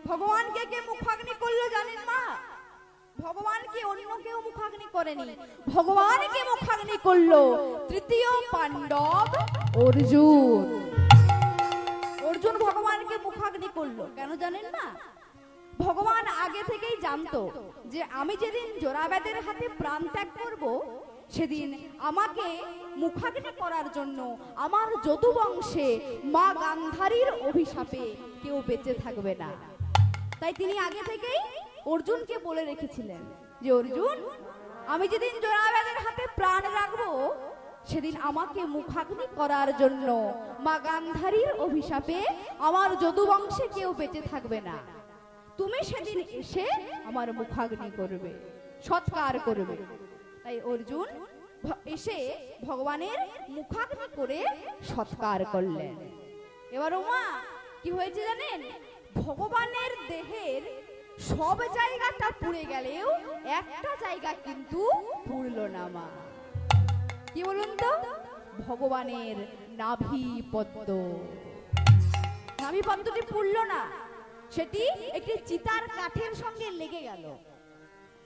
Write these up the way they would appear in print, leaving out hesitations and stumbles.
ভগবানকে কে মুখাগ্নি করলো জানেন মা? ভগবানকে অন্য কেউ মুখাগ্নি করেনি, ভগবানকে মুখাগ্নি করলো তৃতীয় পাণ্ডব অর্জুন। অর্জুন ভগবানকে মুখাগ্নি করলো কেন জানেন না? ভগবান আগে থেকেই জানতো যে আমি যেদিন জোড়াবেদের হাতে প্রাণ ত্যাগ করব সেদিন আমাকে মুখাগ্নি করার জন্য আমার যদু বংশে মা গান্ধারীর অভিশাপে কেউ বেঁচে থাকবে না। তাই তিনি আগে থেকেই অর্জুনকে বলে রেখেছিলেন যে অর্জুন, আমি যেদিন জোড়াবেদের হাতে প্রাণ রাখবো সেদিন আমাকে মুখাগ্নি করার জন্য মা গান্ধারীর অভিশাপে আমার যদু বংশে কেউ বেঁচে থাকবে না। তুমি সেদিন এসে আমার মুখাগ্নি করবে, সৎকার করবে। তাই অর্জুন এসে ভগবানের মুখাগ্নি করে সৎকার করলেন। এবার ওমা কি হয়েছে জানেন? ভগবানের দেহের সব জায়গাটা পুড়ে গেলেও একটা জায়গা কিন্তু পুড়লো না মা। কি বলুন তো? ভগবানের নাভি পদ্ম। নাভি পদ্মটি পুড়লো না, সেটি একটি চিতার কাঠের সঙ্গে লেগে গেল।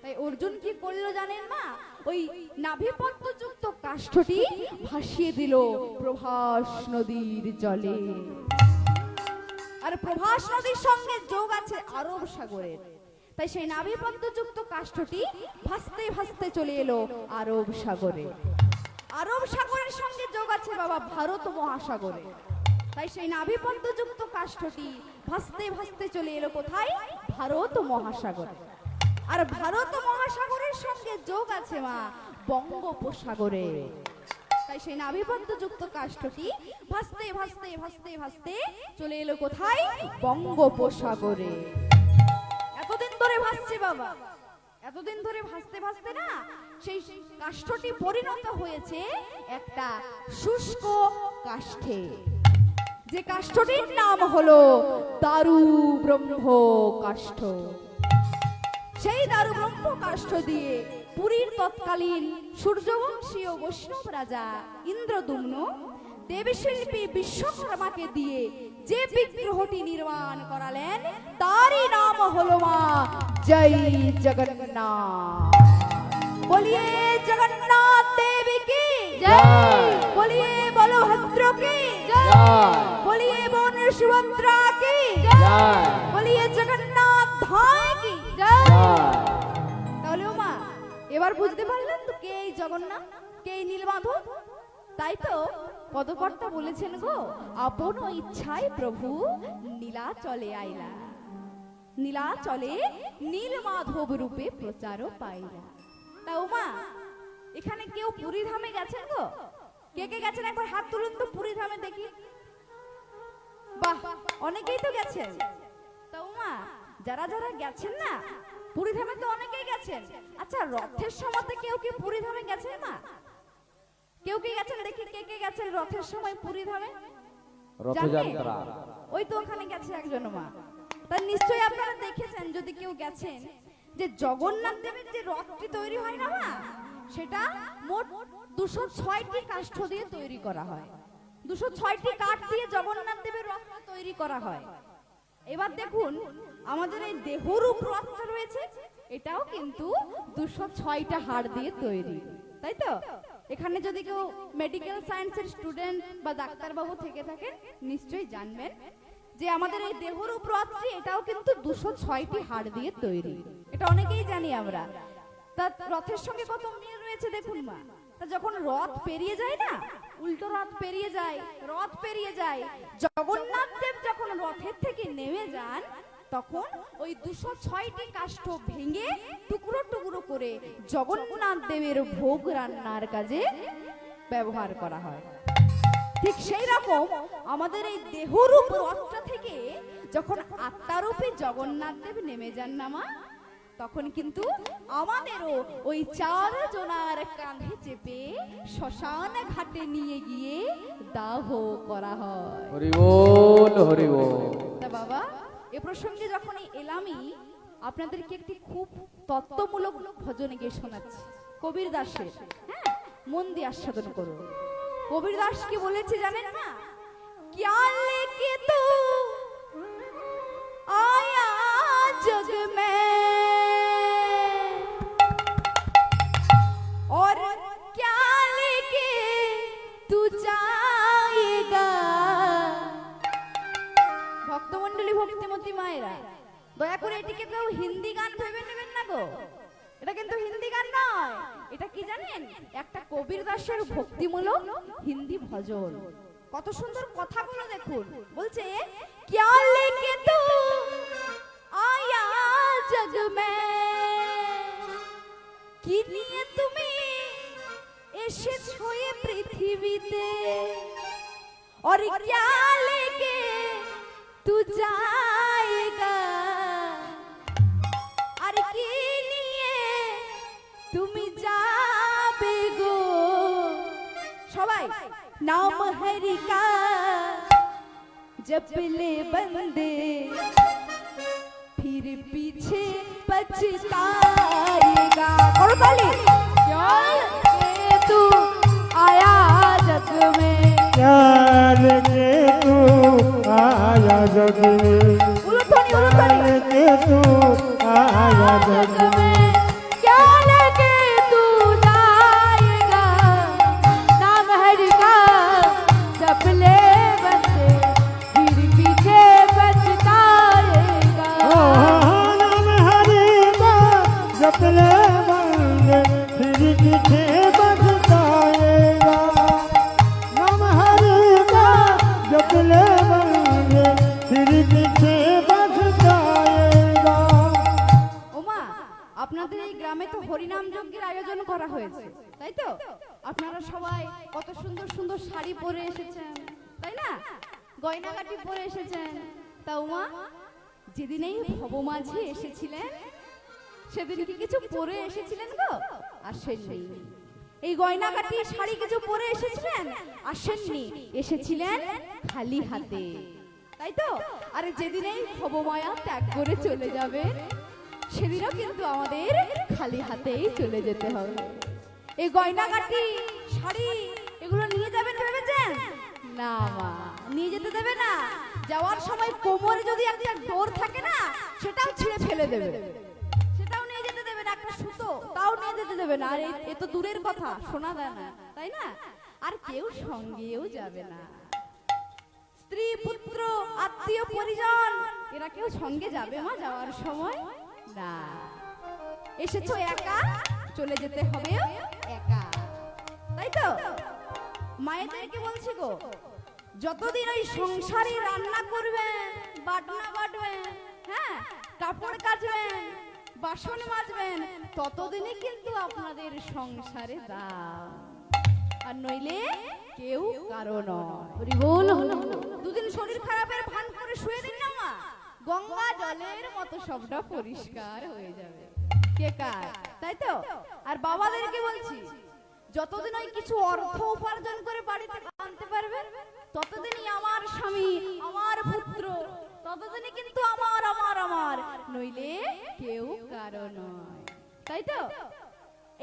তাই অর্জুন কি করলো জানেন মা? ওই নাভিপদ্ম যুক্ত কাষ্ঠটি ভাসিয়ে দিল প্রভাস নদীর জলে। আর প্রভাস নদীর সঙ্গে যোগ আছে আরব সাগরের। তাই সেই নাভিপদ্ম যুক্ত কাষ্ঠটি ভাসতে ভাসতে চলে এলো আরব সাগরে। আরব সাগরের সঙ্গে যোগ আছে বাবা ভারত মহাসাগরে। তাই সেই নাভিপদ্ম যুক্ত কাষ্ঠটি ভাসতে ভাসতে চলে এলো কোথায়? ভারত মহাসাগরে। আর ভারত মহাসাগরের সঙ্গে যোগ আছে মা বঙ্গোপসাগরে। তাই সেই নাভিপদ্ম যুক্ত কাষ্ঠটি ভাসতে ভাসতে ভাসতে ভাসতে চলে এলো কোথায়? বঙ্গোপসাগরে। এতদিন ধরে ভাসছে বাবা, এতদিন ধরে ভাসতে ভাসতে না সেই কাষ্ঠটি পরিণত হয়েছে একটা শুষ্ক কাষ্ঠে। যে কাষ্ঠটির নাম হলো দারু ব্রহ্ম কাষ্ঠ। সেই দারু ব্রহ্ম কাষ্ঠ দিয়ে পুরীর তৎকালীন সূর্যবংশীয় বৈষ্ণব রাজা ইন্দ্রদুম্ন দেবশিল্পী বিশ্বকর্মাকে দিয়ে যে বিগ্রহটি নির্মাণ করালেন তারই নাম হলো মা জয় জগন্নাথ। বলিয়ে জগন্নাথ দেবী কি জয়, বলিয়ে বলভদ্র কি জয়, বলিয়ে বোন সুভদ্রা কি জয়, বলিয়ে জগন্নাথ ধাম কি জয়। তাহলে মা এবার বুঝতে পারলেন তো কে এই জগন্নাথ, কে এই নীলমাধব? তাই তো পদকর্তা বলেছেন গো, আপন ইচ্ছায় প্রভু নীলাচলে আইলা, নীলাচলে নীলমাধব রূপে প্রচার পাইলা। তা ওমা এখানে কেউ পুরী ধামে গেছেন গো? কে কে গেছেন একবার হাত তুলুন তো পুরী ধামে দেখি। বাহ, অনেকেই তো গেছেন। তা ওমা যারা যারা গেছেন না পুরী ধামে তো অনেকেই গেছেন। আচ্ছা রথের সময়তে কেউ কি পুরী ধামে গেছেন মা? কেউ কি গেছেন দেখি, কে কে গেছেন রথের সময় পুরী ধামে? রথযাত্রা ওই তো ওখানে গেছে একজন মা। তার নিশ্চয়ই আপনারা দেখেছেন যদি কেউ গেছেন যে জগন্নাথ দেবের যে রথটি তৈরি হয় না মা, সেটা মোট 206টি কাষ্ঠ দিয়ে তৈরি করা হয়। 206টি কাঠ দিয়ে জগন্নাথ দেবের রথটা তৈরি করা হয়। এবার দেখুন আমাদের এই দেহরূপ রথটা রয়েছে, এটাও কিন্তু 206টা হাড় দিয়ে তৈরি, তাই তো? এখানে যদি কেউ মেডিকেল সায়েন্সের স্টুডেন্ট বা ডাক্তারবাবু থেকে থাকেন নিশ্চয়ই জানবেন যে আমাদের এই দেহরূপ রথটি এটাও কিন্তু 206টি হাড় দিয়ে তৈরি। এটা অনেকেই জানি আমরা। তা রথের সঙ্গে কত মিল রয়েছে দেখুন মা। তা যখন রথ পেরিয়ে যায় না, উল্টো রথ পেরিয়ে যায়, রথ পেরিয়ে যায়, জগন্নাথ দেব যখন রথের থেকে নেমে যান তখন ওই 206টি কাষ্ঠ ভেঙে টুকরো টুকরো করে জগন্নাথ দেবের ভোগ রান্নার কাজে ব্যবহার করা হয়। ঠিক সেই রকম আমাদের এই দেহরূপ রথটা থেকে যখন আত্মারূপে জগন্নাথ দেব নেমে যান না মা, তখন কিন্তু আমাদেরও ওই 4 জনার কাঁধে চেপে শ্মশান ঘাটে নিয়ে গিয়ে দাহ করা হয়। হরি বল হরি বল। তা বাবা এ প্রসঙ্গে যখন এলামই আপনাদেরকে একটি খুব তত্ত্বমূলক ভজন গিয়ে শোনাচ্ছি কবির দাসের। হ্যাঁ, মন দিয়ে আস্বাদন করুন। কবির দাস কি বলেছে জানেন না? क्या लेके तू आया में और क्या लेके तू जाएगा। ভক্তমণ্ডলী ভক্তিমতী মায়েরা দয়া করে এটিকে কেউ হিন্দি গান ভেবে নেবেন না গো, এটা কিন্তু হিন্দি গান নয়, এটা কি জানেন একটা কবির দাসের ভক্তিমূলক হিন্দি ভজন। কত সুন্দর কথাগুলো দেখুন, বলছে क्या लेके तू आया जग में, কি নিয়ে তুমি এসেছো এই পৃথিবীতে, और क्या लेके तू जाएगा, আর কি নিয়ে তুমি যাবে গো। সবাই नाम हरि का जप ले बंदे फिर पीछे पछताएगा। करो ताली। क्या तू आया जग में, क्या लेके तू आया जग में, लेके तू आया जग में, क्या लेके तू जाएगा, नाम हरि का जप ले बंदे फिर पीछे पछताएगा। नाम हरि का जप ले बंदे फिर पीछे पछताएगा, नाम हरि का जप ले बंदे फिर पीछे पछताएगा। ওমা, আপনাদের এই গ্রামে তো হরিনাম যজ্ঞের আয়োজন করা হয়েছে, তাই তো? আপনারা সবাই কত সুন্দর সুন্দর শাড়ি পরে এসেছেন, তাই না? গয়নাগাটি পরে এসেছেন। তা ওমা, যেদিন এই ভবমাঝি এসেছিলেন সেদিন কি কিছু পরে এসেছিলেন গো? আসেননি। এই গয়নাগাটি শাড়ি কিছু পরে এসেছিলেন? আসেননি, এসেছিলেন খালি হাতে, তাই তো? আরে যেদিন এই ভবমায়া ত্যাগ করে চলে যাবে সেদিনও কিন্তু আমাদের খালি হাতেই চলে যেতে হবে। এই গয়নাগাটি শাড়ি এগুলো নিয়ে যাবেন ভেবেছেন? না মা, নিয়ে যেতে দেবে না। যাওয়ার সময় কোমরে যদি একটা ডোর থাকে না, সেটাও ছিঁড়ে ফেলে দেবে, সেটাও নিয়ে যেতে দেবে না। একটা সুতো তাও নিয়ে যেতে দেবে না। আর এ তো দূরের কথা, শোনা যায় না, তাই না? আর কেউ সঙ্গেও যাবে না। স্ত্রী পুত্র আত্মীয় পরিজন এরা কেউ সঙ্গে যাবে মা যাওয়ার সময়? না। এসেছো একা, চলে যেতে হবে একা, তাই তো? মায়েদেরকে বলছি গো, যতদিন ওই সংসারে রান্না করবেন, বাটনা বাটবেন, হ্যাঁ, কাপড় কাচবেন, বাসন মাজবেন, ততদিনই কিন্তু আপনাদের সংসারে দাম। আর নইলে কেউ কারো নয়। হরি বল। দুদিন শরীর খারাপের ভান করে শুয়ে দিন না মা, গঙ্গা জলের মতো সবটা পরিষ্কার হয়ে যাবে। কে কার, তাই তো? আর বাবাদেরকে বলছি, যতদিন ওই কিছু অর্থ উপার্জন করে বাড়িতে আনতে পারবেন, ততদিনই আমার স্বামী, আমার পুত্র, ততদিনই কিন্তু আমার আমার আমার, নইলে কেউ কারো নয়, তাই তো?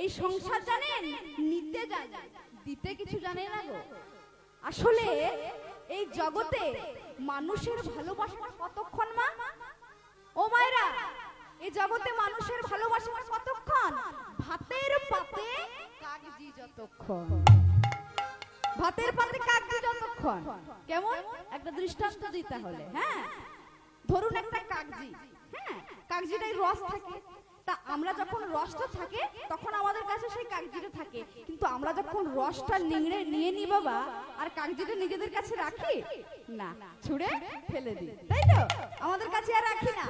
এই সংসার জানেন নিতে জানেন, দিতে কিছু জানে না গো। আসলে এই জগতে মানুষের ভালোবাসা কতক্ষণ মা? ও মায়েরা, এই জগতে মানুষের ভালোবাসা কতক্ষণ? ভাতের পাতে কাগজি যতক্ষণ। ভাতের পাতে কাগজি যতক্ষণ। কেমন? একটা দৃষ্টান্ত দিতে হলে, হ্যাঁ, ধরুন একটা কাগজি, হ্যাঁ, কাগজিটাই রস থাকে। তা আমরা যখন রসটা থাকে তখন আমাদের কাছে সেই কাগজিটা থাকে, কিন্তু আমরা যখন রসটা নিংড়ে নিয়ে নি বাবা, আর কাগজিটা নিজেদের কাছে রাখি না, ছুঁড়ে ফেলে দিই, তাই তো? আমাদের কাছে আর রাখি না।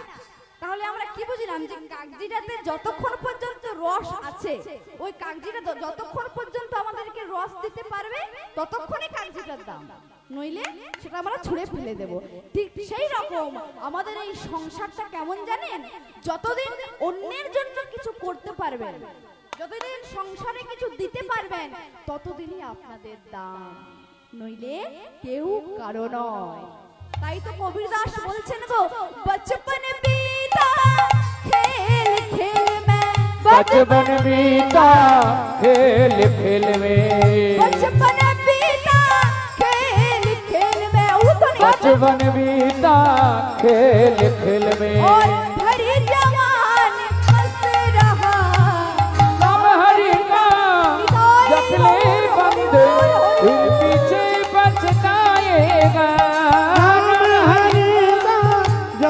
তাহলে আমরা কি বুঝলাম? যে কাগজিটাতে যতক্ষণ পর্যন্ত রস আছে, ওই কাগজিটা যতক্ষণ পর্যন্ত আমাদেরকে রস দিতে পারবে ততক্ষণই কাগজিটার দাম, নইলে সেটা আমরা ছুঁড়ে ফেলে দেব। ঠিক সেই রকম আমাদের এই সংসারটা কেমন জানেন? যতদিন অন্যের জন্য কিছু করতে পারবেন, যতদিন সংসারে কিছু দিতে পারবেন, ততদিনই আপনাদের দাম, নইলে কেউ কারো নয়। তাই তো কবির দাস বলছেন গো, বচপন बीता खेल खेल में, बचपन बीता खेल खेल में, बचपन बीता खेल खेल में, बचपन बीता खेल खेल में, और भरी जवानी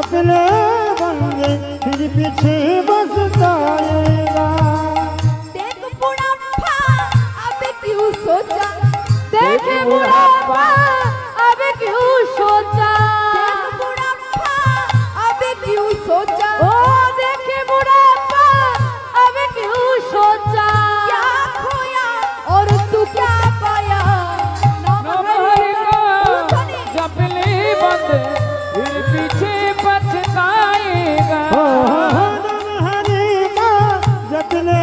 जप ले बंदे फिर पीछे पछताएगा। देख बुढ़ापा अब क्यों सोचा, देख बुढ़ापा अब क्यों सोचा, देख बुढ़ापा अब क्यों सोचा, ओ देख बुढ़ापा अब क्यों सोचा, क्या खोया और तू क्या पाया, नाम हरि का धनी जप ले बंदे फिर पीछे पछताएगा। नाम हरि का जप ले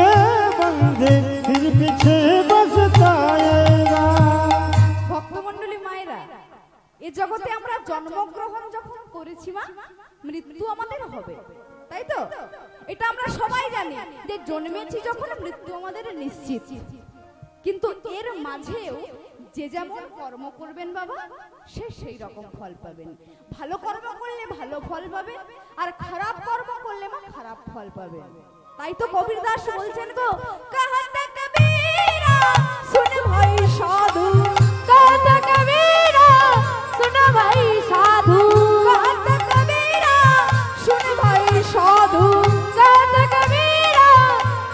बंदे फिर पीछे पछताएगा। ভক্তমণ্ডলী মায়েরা, এই জগতে আমরা জন্মগ্রহণ যখন করেছি মা, মৃত্যু আমাদের হবে, তাই তো? এটা আমরা সবাই জানি যে জন্মেছি যখন মৃত্যু আমাদের নিশ্চিত। কিন্তু এর মাঝেও যে যেমন কর্ম করবেন বাবা, সে সেই রকম ফল পাবেন। ভালো কর্ম করলে ভালো ফল পাবেন, আর খারাপ কর্ম করলে মা খারাপ ফল পাবেন। তাই তো কবির দাস বলছেন গো, কাহাতা কবীরা শুন ভাই সাধু, কাহাতা কবীরা শুন ভাই সাধু, কাহাতা কবীরা শুন ভাই সাধু, কাহাতা কবীরা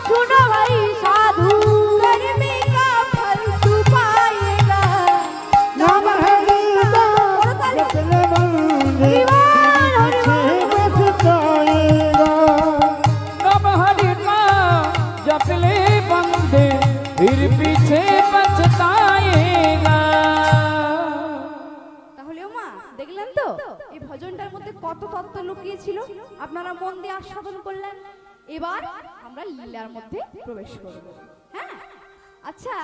শুন ভাই সাধু, कर्मी का फल तू पाएगा। नाम हरि का जप ले बंदे फिर पीछे पछताएगा। नाम हरि का जप ले बंदे फिर पीछे पछताएगा। তাহলে মা দেখলেন তো এই ভজনটার মধ্যে কত তত্ত্ব লুকিয়ে ছিল, আপনারা মন দিয়ে আস্বাদন করলেন। এবার আমরা লীলার মধ্যে প্রবেশ করব। হ্যাঁ, আচ্ছা,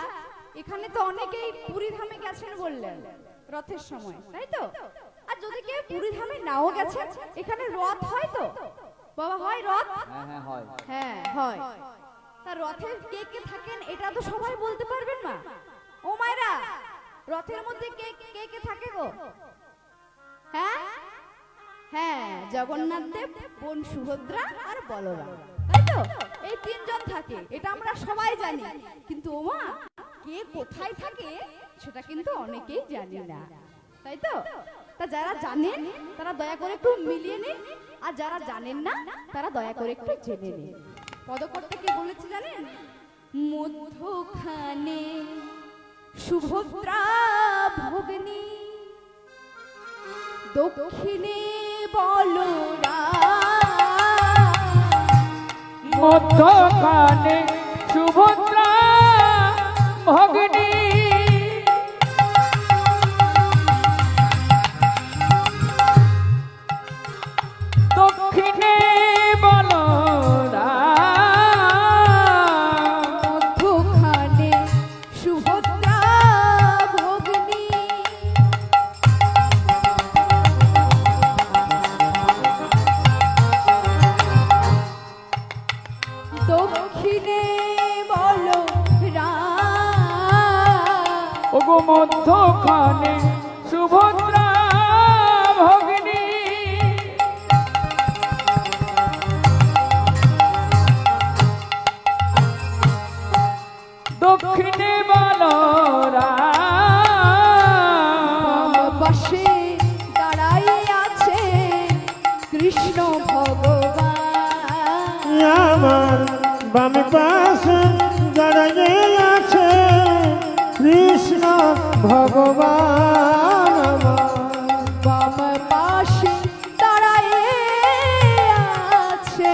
এখানে তো অনেকেই পুরী ধামে গেছেন বললেন রথের সময়, তাই তো? আর যদি কেউ পুরী ধামে নাও গেছেন, এখানে রথ হয় তো বাবা? হয় রথ? হ্যাঁ হয়। হ্যাঁ হয়। তা রথে কে কে থাকেন এটা তো সবাই বলতে পারবেন না। ও মায়েরা, রথের মধ্যে কে কে কে থাকে গো? হ্যাঁ হ্যাঁ, জগন্নাথ দেব, বোন সুভদ্রা আর বলরাম, তাই তো? এই তিনজন থাকে, এটা আমরা সবাই জানি। কিন্তু ওমা, কে কোথায় থাকে সেটা কিন্তু অনেকেই জানি না, তাই তো? তা যারা জানেন তারা দয়া করে একটু মিলিয়ে নিন, আর যারা জানেন না তারা দয়া করে একটু জেনে নিন। পদকর্তা কি বলেছে জানেন? মধ্যখানে সুভদ্রা ভগ্নী, দক্ষিণে বলরাম, মধ্যখানে সুভদ্রা ভগ্নী, দক্ষিণে বলরাম, মধ্যখানে সুভদ্রা ভগ্নী, দক্ষিণে বলরাম, ওগো মধ্যখানে সুভদ্রা ভগ্নী, দক্ষিণে বলরাম, পাশে দাঁড়াই আছে কৃষ্ণ ভগবান, আমার বাম পাশে দাঁড়িয়ে আছে কৃষ্ণ ভগবান। বাম পাশে দাঁড়াই আছে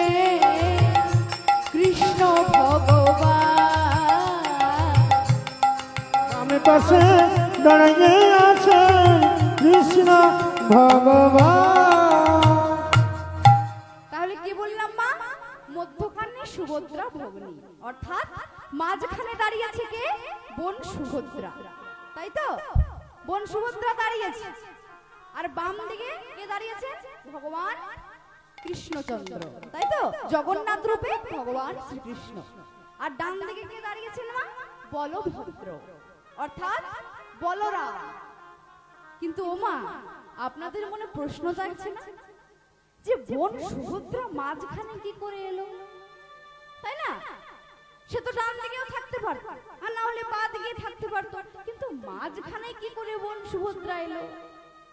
কৃষ্ণ ভগবান, বাম পাশে দাঁড়িয়ে আছে কৃষ্ণ ভগবান। তাহলে কি বললাম মা? মধ্যখানে সুভদ্রা ভগ্নী, অর্থাৎ মাঝখানে দাঁড়িয়ে আছে কে? বোন সুভদ্রা, তাই তো? বোন সুভদ্রা দাঁড়িয়েছে, আর বাম দিকে কে দাঁড়িয়েছে? ভগবান কৃষ্ণচন্দ্র, তাই তো? জগন্নাথ রূপে ভগবান শ্রীকৃষ্ণ। আর ডান দিকে কে দাঁড়িয়েছেন মা? বলভদ্র, অর্থাৎ বলরাম। কিন্তু ওমা, আপনাদের মনে প্রশ্ন জাগছে না যে বোন সুভদ্রা মাঝখানে কি করে এলো, তাই না? সে তো ডান দিকেও থাকতে পারত, আর না হলে পা দিকে থাকতে পারত, কিন্তু মাঝখানে কি করে বোন সুভদ্রা এলো?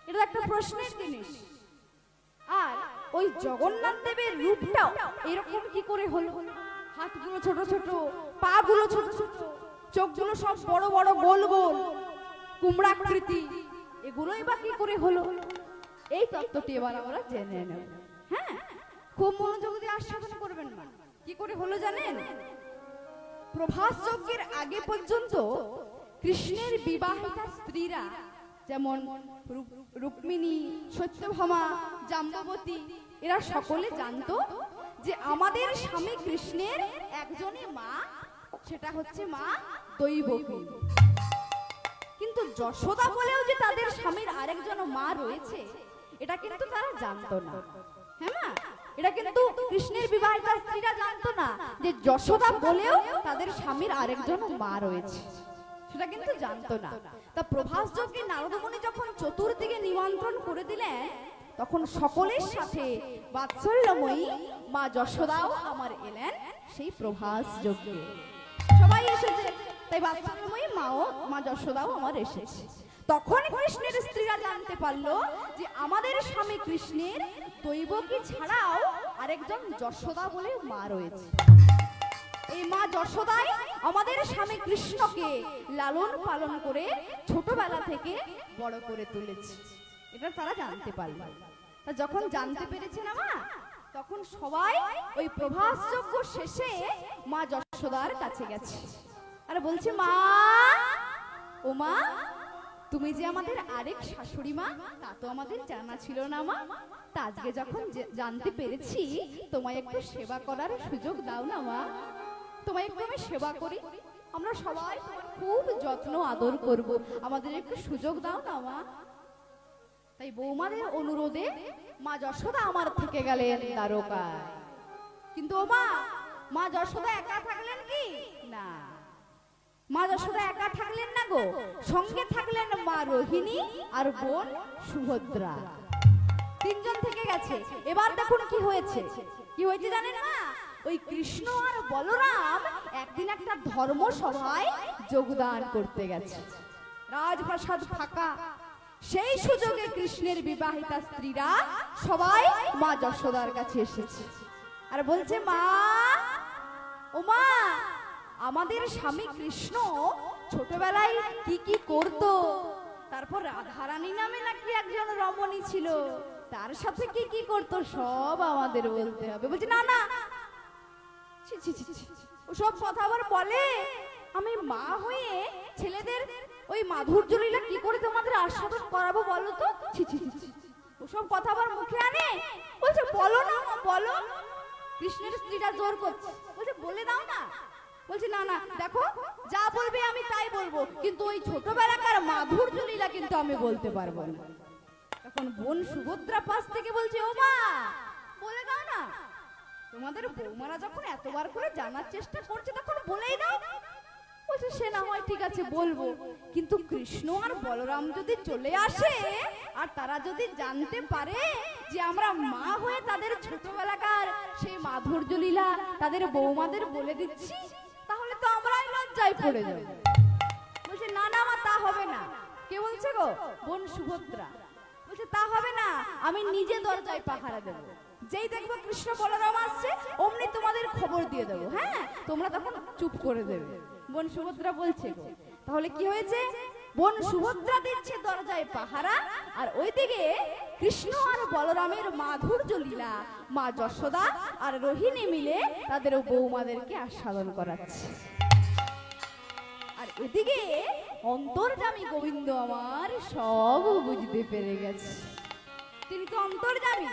এটা একটা প্রশ্নের জিনিস। আর ওই জগন্নাথ দেবের রূপটাও এরকম কি করে হলো? হাতগুলো ছোট ছোট, পাগুলো ছোট ছোট, চোখগুলো সব বড় বড় গোল গোল কুমড়াকৃতি, এগুলোই বা কি করে হলো? এই তত্ত্বটি এবার আমরা জেনে নেব। হ্যাঁ, খুব মনোযোগ দিয়ে আস্বাদন করবেন না। কি করে হলো জানেন? প্রভাস যজ্ঞের আগে পর্যন্ত কৃষ্ণের বিবাহিতা স্ত্রীরা যেমন রুক্মিণী, সত্যভামা, জাম্ববতী, এরা সকলে জানতো যে আমাদের স্বামী কৃষ্ণের একজনই মা, সেটা হচ্ছে মা দৈবকী। কিন্তু যশোদা বলেও যে তাদের স্বামীর আরেকজন মা রয়েছে, এটা কিন্তু তারা জানতো না। হ্যাঁ না, এটা কিন্তু কৃষ্ণের বিবাহিতা স্ত্রীরা জানতো না যে যশোদা বলেও তাদের স্বামীর আরেকজন মা রয়েছে, সেটা কিন্তু জানতো না। তা প্রভাস যজ্ঞে নারদ মুনি যখন চতুর্দিকে নিমন্ত্রণ করে দিলেন, তখন সকলের সাথে বাৎসল্যময়ী মা যশোদাও আমার এলেন সেই প্রভাস যজ্ঞে। সবাই এসেছে, তাই বাৎসল্যময়ী মা যশোদাও আমার এসেছে। তখন কৃষ্ণের স্ত্রীরা জানতে পারলো যে আমাদের স্বামী কৃষ্ণের দৈবকী ছাড়াও আরেকজন যশোদা বলে মা রয়েছে। এই মা যশোদাই আমাদের স্বামী কৃষ্ণকে লালন পালন করে ছোটবেলা থেকে বড় করে তুলেছে, এটা তারা জানতে পারলো। তা যখন জানতে পেরেছে না মা, তখন সবাই ওই প্রভাস যজ্ঞ শেষে মা যশোদার কাছে গেছে আর বলছে, মা ও মা, তুমি যে আমাদের আরেক শাশুড়ি মা, তা তো আমাদের জানা ছিল না মা। তা আজকে যখন জানতে পেরেছি, তোমায় একটু সেবা করার সুযোগ দাও না মা। তোমায় একটু আমি সেবা করি, আমরা সবাই খুব যত্ন আদর করব, আমাদের একটু সুযোগ দাও না মা। তাই বৌমাদের অনুরোধে মা যশোদা আমার থেকে গেলেন দ্বারকায়। কিন্তু ও মা যশোদা একা থাকলেন কি না? মা যশোদা একা থাকলেন না গো, সঙ্গে থাকলেন মা রোহিণী আর বোন সুভদ্রা, তিনজন থেকে গেছে। এবার দেখুন কি হয়েছে। কি হয়েছে জানেন মা? ওই কৃষ্ণ আর বলরাম একদিন একটা ধর্মসভায় যোগদান করতে গেছে, রাজপ্রাসাদ ফাঁকা। সেই সুযোগে কৃষ্ণের বিবাহিতা স্ত্রীরা সবাই মা যশোদার কাছে এসেছে আর বলছে, মা ও মা, আমাদের স্বামী কৃষ্ণ ছোটবেলায় কি কি করতো, তারপর রাধারানী নামে নাকি একজন রমণী ছিল, তার সাথে কি কি করতো সব আমাদের বলতে হবে। বলছে, না না, ওসব কথা আবার বলে? আমি মা হয়ে ছেলেদের ওই মাধুর্য লীলা কি করে তোমাদের আস্বাদন করাবো বলো তো? ওসব কথা আবার মুখে আনে? বলছে, বলো না বলো। কৃষ্ণের স্ত্রীরা জোর করছে, বলছে, বলে দাও না। বলছে, না না, দেখো যা বলবে আমি তাই বলবো, কিন্তু ওই ছোটবেলাকার মাধুর্য লীলা কিন্তু আমি বলতে পারবো না। তখন বোন সুভদ্রা পাশ থেকে বলছে, ও মা, বলে দাও না, তোমাদের বৌমারা যখন এতবার করে জানার চেষ্টা করছে তখন বলেই দাও। বলছে, সে না হয় ঠিক আছে বলবো, কিন্তু কৃষ্ণ আর বলরাম যদি চলে আসে আর তারা যদি জানতে পারে যে আমরা মা হয়ে তাদের ছোটবেলাকার সেই মাধুর্য লীলা তাদের বৌমাদের বলে দিচ্ছি, তাহলে তো আমরাই লজ্জায় পড়ে যাব। বলছে, না না মা, তা হবে না। কে বলছে গো? বোন সুভদ্রা। বলছে, তা হবে না, আমি নিজে দরজায় পাহারা দেবো, যেই দেখবো কৃষ্ণ বলরাম আসছে অমনি তোমাদের খবর দিয়ে দেবো। হ্যাঁ, তোমরা তখন চুপ করে দেবে। বোন সুভদ্রা বলছে গো। তাহলে কি হয়েছে? বোন সুভদ্রা দিচ্ছে দরজায় পাহারা, আর ওইদিকে কৃষ্ণ আর বলরামের মাধুর্য লীলা মা যশোদা আর রোহিণী মিলে তাদের বৌমাদেরকে আস্বাদন করাচ্ছে। আর এদিকে অন্তর্যামী গোবিন্দ আমার সব বুঝতে পেরে গেছে। তিনি তো অন্তর্যামী।